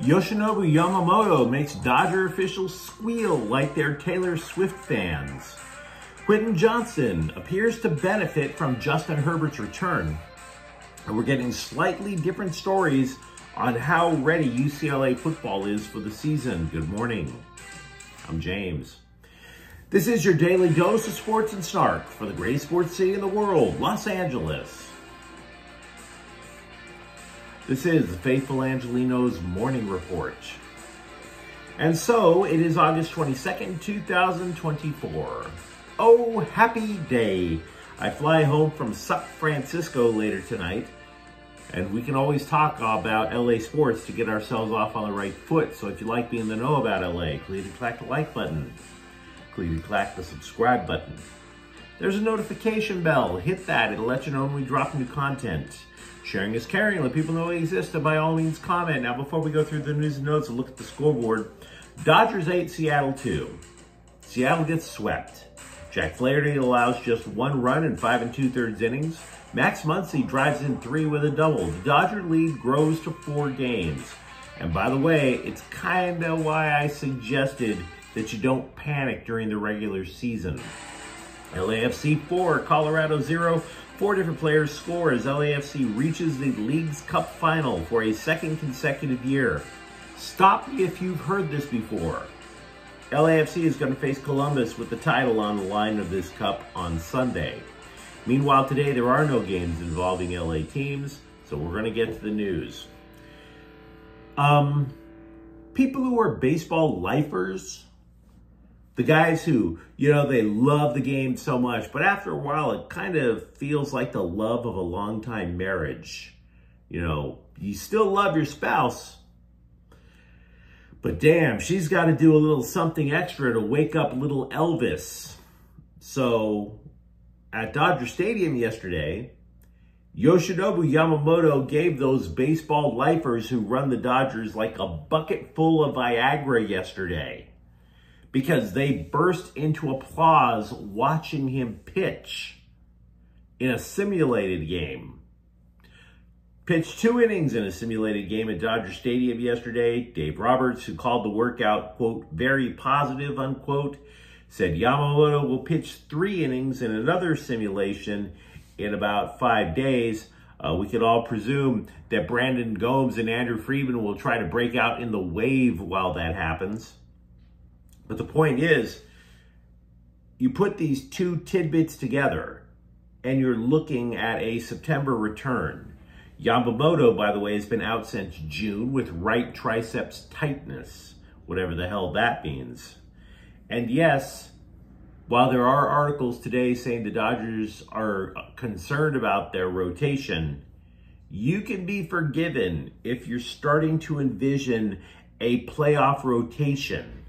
Yoshinobu Yamamoto makes Dodger officials squeal like they're Taylor Swift fans. Quentin Johnston appears to benefit from Justin Herbert's return. And we're getting slightly different stories on how ready UCLA football is for the season. Good morning. I'm James. This is your daily dose of sports and snark for the greatest sports city in the world, Los Angeles. This is the faithful Angelenos morning report. And so it is August 22nd, 2024. Oh, happy day. I fly home from San Francisco later tonight, and we can always talk about LA sports to get ourselves off on the right foot. So if you like being in the know about LA, click the like button. Click the subscribe button. There's a notification bell. Hit that. It'll let you know when we drop new content. Sharing is caring. Let people know we exist, and by all means comment. Now, before we go through the news and notes and look at the scoreboard, Dodgers 8, Seattle 2. Seattle gets swept. Jack Flaherty allows just one run in 5 2/3 innings. Max Muncy drives in 3 with a double. The Dodger lead grows to 4 games. And by the way, it's kind of why I suggested that you don't panic during the regular season. LAFC 4, Colorado 0. 4 different players score as LAFC reaches the League's Cup final for a second consecutive year. Stop me if you've heard this before. LAFC is going to face Columbus with the title on the line of this cup on Sunday. Meanwhile, today there are no games involving LA teams, so we're going to get to the news. People who are baseball lifers, the guys who, they love the game so much, but after a while, it kind of feels like the love of a long-time marriage. You still love your spouse, but damn, she's got to do a little something extra to wake up little Elvis. So, at Dodger Stadium yesterday, Yoshinobu Yamamoto gave those baseball lifers who run the Dodgers like a bucket full of Viagra yesterday, because they burst into applause watching him pitch in a simulated game. Pitched 2 innings in a simulated game at Dodger Stadium yesterday. Dave Roberts, who called the workout, quote, very positive, unquote, said Yamamoto will pitch 3 innings in another simulation in about 5 days. We could all presume that Brandon Gomes and Andrew Friedman will try to break out in the wave while that happens. But the point is, you put these 2 tidbits together and you're looking at a September return. Yamamoto, by the way, has been out since June with right triceps tightness, whatever the hell that means. And yes, while there are articles today saying the Dodgers are concerned about their rotation, you can be forgiven if you're starting to envision a playoff rotation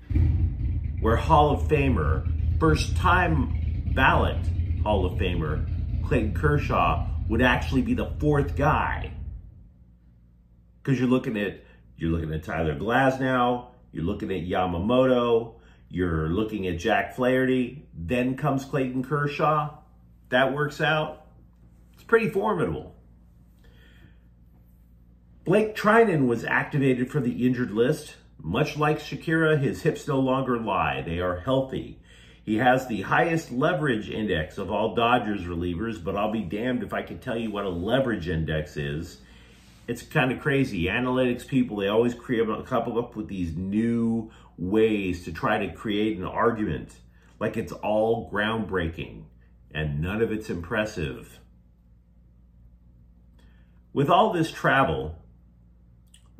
where Hall of Famer, first-time ballot Hall of Famer, Clayton Kershaw, would actually be the 4th guy. Because you're looking at Tyler Glasnow, you're looking at Yamamoto, you're looking at Jack Flaherty, then comes Clayton Kershaw. That works out. It's pretty formidable. Blake Trinan was activated for the injured list. Much like Shakira, his hips no longer lie. They are healthy. He has the highest leverage index of all Dodgers relievers, but I'll be damned if I can tell you what a leverage index is. It's kind of crazy. Analytics people, they always couple up with these new ways to try to create an argument like it's all groundbreaking, and none of it's impressive. With all this travel,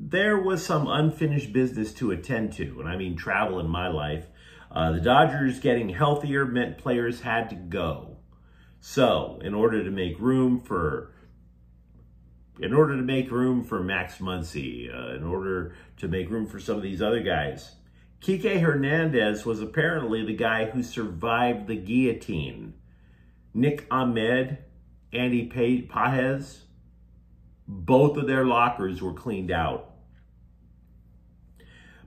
there was some unfinished business to attend to, and I mean travel in my life. The Dodgers getting healthier meant players had to go. So, in order to make room for Max Muncy, in order to make room for some of these other guys, Kike Hernandez was apparently the guy who survived the guillotine. Nick Ahmed, Andy Pages, both of their lockers were cleaned out.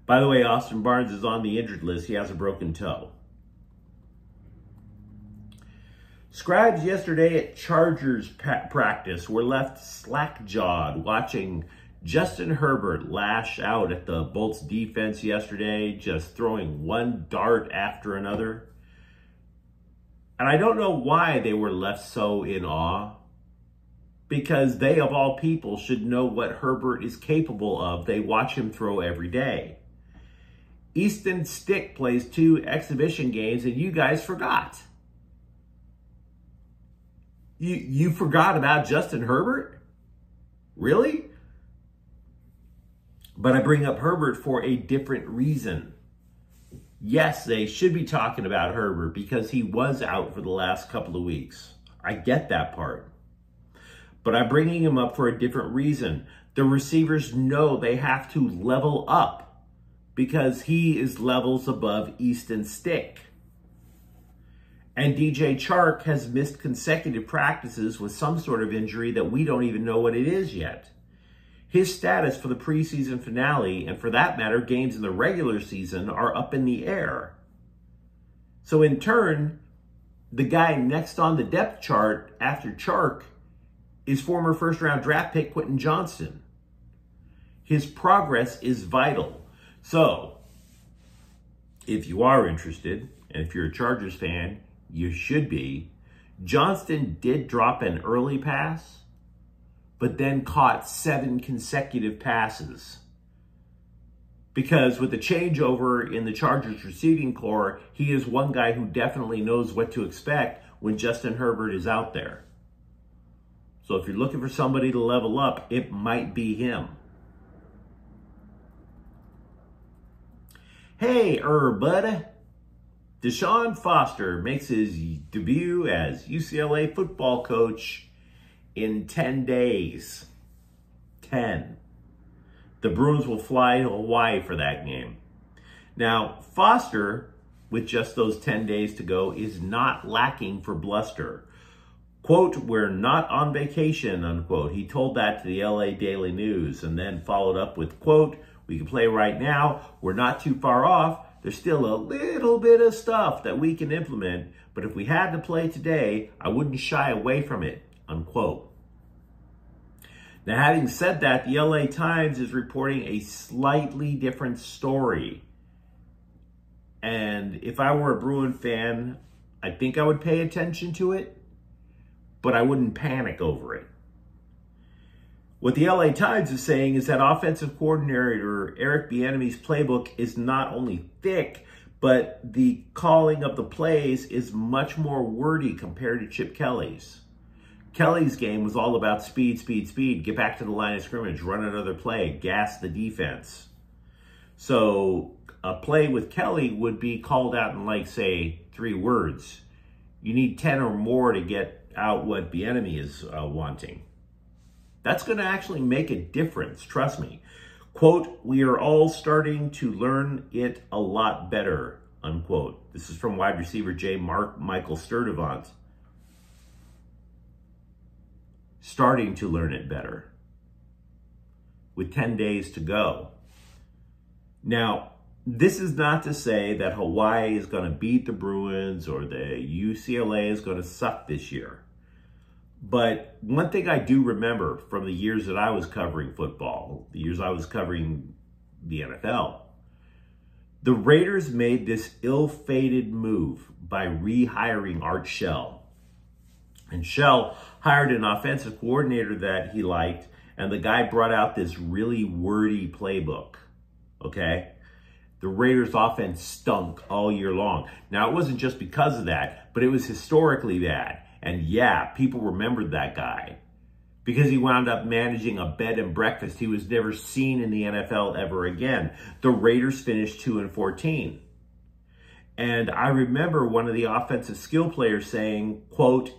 By the way, Austin Barnes is on the injured list. He has a broken toe. Scribes yesterday at Chargers practice were left slack-jawed watching Justin Herbert lashed out at the Bolts defense yesterday, just throwing one dart after another. And I don't know why they were left so in awe, because they, of all people, should know what Herbert is capable of. They watch him throw every day. Easton Stick plays 2 exhibition games, and you guys forgot. You forgot about Justin Herbert? Really? But I bring up Herbert for a different reason. Yes, they should be talking about Herbert because he was out for the last couple of weeks. I get that part. But I'm bringing him up for a different reason. The receivers know they have to level up because he is levels above Easton Stick. And DJ Chark has missed consecutive practices with some sort of injury that we don't even know what it is yet. His status for the preseason finale, and for that matter, games in the regular season, are up in the air. So in turn, the guy next on the depth chart after Chark is former first-round draft pick Quentin Johnston. His progress is vital. So, if you are interested, and if you're a Chargers fan, you should be, Johnston did drop an early pass, but then caught 7 consecutive passes. Because with the changeover in the Chargers receiving corps, he is one guy who definitely knows what to expect when Justin Herbert is out there. So if you're looking for somebody to level up, it might be him. Hey, buddy. Deshaun Foster makes his debut as UCLA football coach in 10 days. 10. The Bruins will fly to Hawaii for that game. Now, Foster, with just those 10 days to go, is not lacking for bluster. Quote, "We're not on vacation," unquote. He told that to the LA Daily News and then followed up with, quote, "We can play right now. We're not too far off. There's still a little bit of stuff that we can implement, but if we had to play today, I wouldn't shy away from it," unquote. Now, having said that, the LA Times is reporting a slightly different story. And if I were a Bruin fan, I think I would pay attention to it, but I wouldn't panic over it. What the LA Times is saying is that offensive coordinator Eric Bieniemy's playbook is not only thick, but the calling of the plays is much more wordy compared to Chip Kelly's. Kelly's game was all about speed, speed, speed, get back to the line of scrimmage, run another play, gas the defense. So a play with Kelly would be called out in, like, say, 3 words. You need 10 or more to get out what Bieniemy is wanting. That's going to actually make a difference, trust me. Quote, "We are all starting to learn it a lot better," unquote. This is from wide receiver Michael Sturdivant. Starting to learn it better with 10 days to go. Now, this is not to say that Hawaii is going to beat the Bruins or the UCLA is going to suck this year. But one thing I do remember from the years that I was covering football, the years I was covering the NFL, the Raiders made this ill-fated move by rehiring Art Shell. And Shell hired an offensive coordinator that he liked, and the guy brought out this really wordy playbook, okay? The Raiders' offense stunk all year long. Now, it wasn't just because of that, but it was historically bad. And yeah, people remembered that guy because he wound up managing a bed and breakfast he was never seen in the NFL ever again. The Raiders finished 2-14. And I remember one of the offensive skill players saying, quote,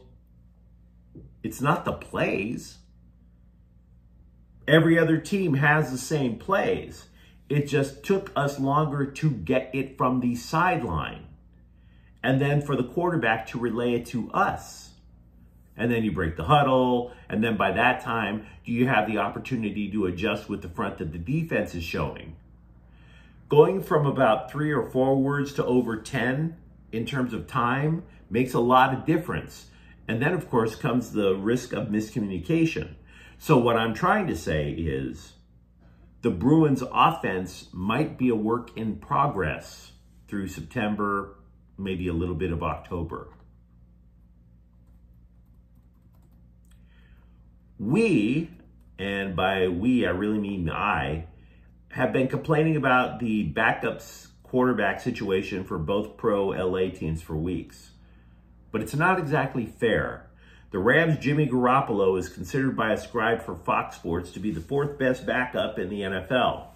"It's not the plays. Every other team has the same plays. It just took us longer to get it from the sideline. And then for the quarterback to relay it to us. And then you break the huddle. And then by that time, do you have the opportunity to adjust with the front that the defense is showing?" Going from about 3 or 4 words to over 10 in terms of time makes a lot of difference. And then, of course, comes the risk of miscommunication. So what I'm trying to say is the Bruins offense might be a work in progress through September, maybe a little bit of October. We, and by we I really mean I, have been complaining about the backups quarterback situation for both pro LA teams for weeks. But it's not exactly fair. The Rams' Jimmy Garoppolo is considered by a scribe for Fox Sports to be the fourth best backup in the NFL.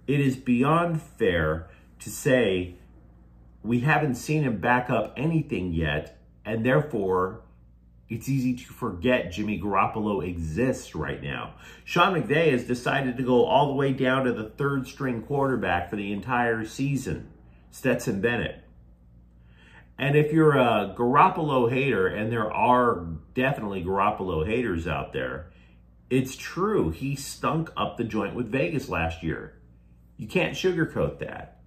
It is beyond fair to say we haven't seen him back up anything yet, and therefore it's easy to forget Jimmy Garoppolo exists right now. Sean McVay has decided to go all the way down to the third string quarterback for the entire season, Stetson Bennett. And if you're a Garoppolo hater, and there are definitely Garoppolo haters out there, it's true. He stunk up the joint with Vegas last year. You can't sugarcoat that.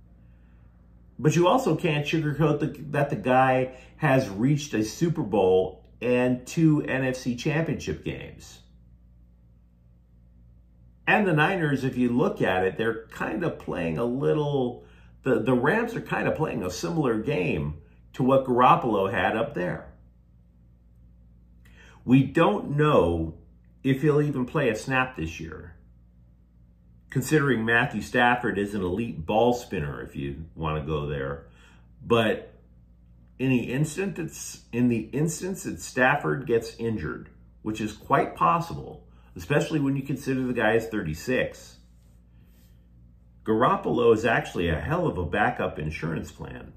But you also can't sugarcoat that the guy has reached a Super Bowl and 2 NFC championship games. And the Niners, if you look at it, they're kind of playing a little, the Rams are kind of playing a similar game to what Garoppolo had up there. We don't know if he'll even play a snap this year, considering Matthew Stafford is an elite ball spinner, if you want to go there. But in the instance that Stafford gets injured, which is quite possible, especially when you consider the guy is 36, Garoppolo is actually a hell of a backup insurance plan.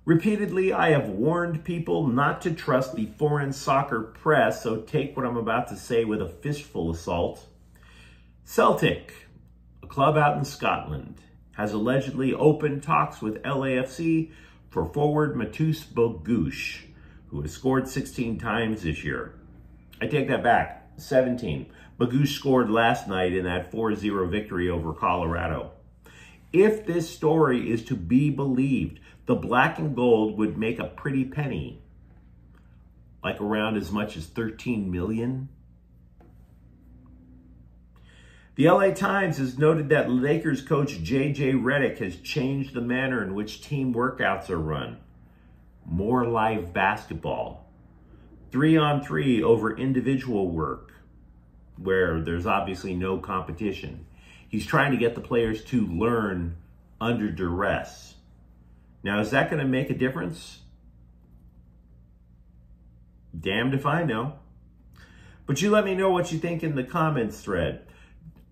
Repeatedly, I have warned people not to trust the foreign soccer press, so take what I'm about to say with a fistful of salt. Celtic, a club out in Scotland, has allegedly opened talks with LAFC for forward Matus Bogusz, who has scored 16 times this year. I take that back, 17. Bogusz scored last night in that 4-0 victory over Colorado. If this story is to be believed, the black and gold would make a pretty penny, like around as much as $13 million. The LA Times has noted that Lakers coach J.J. Redick has changed the manner in which team workouts are run. More live basketball. 3-on-3 over individual work, where there's obviously no competition. He's trying to get the players to learn under duress. Now, is that going to make a difference? Damned if I know. But you let me know what you think in the comments thread.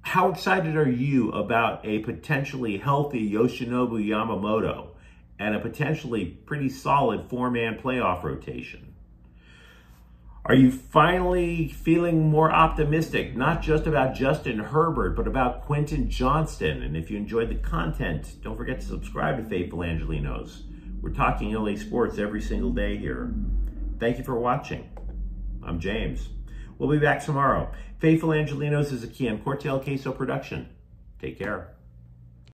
How excited are you about a potentially healthy Yoshinobu Yamamoto and a potentially pretty solid 4-man playoff rotation? Are you finally feeling more optimistic, not just about Justin Herbert, but about Quentin Johnston? And if you enjoyed the content, don't forget to subscribe to Faithful Angelenos. We're talking LA sports every single day here. Thank you for watching. I'm James. We'll be back tomorrow. Faithful Angelenos is a Kian Cortel Queso production. Take care.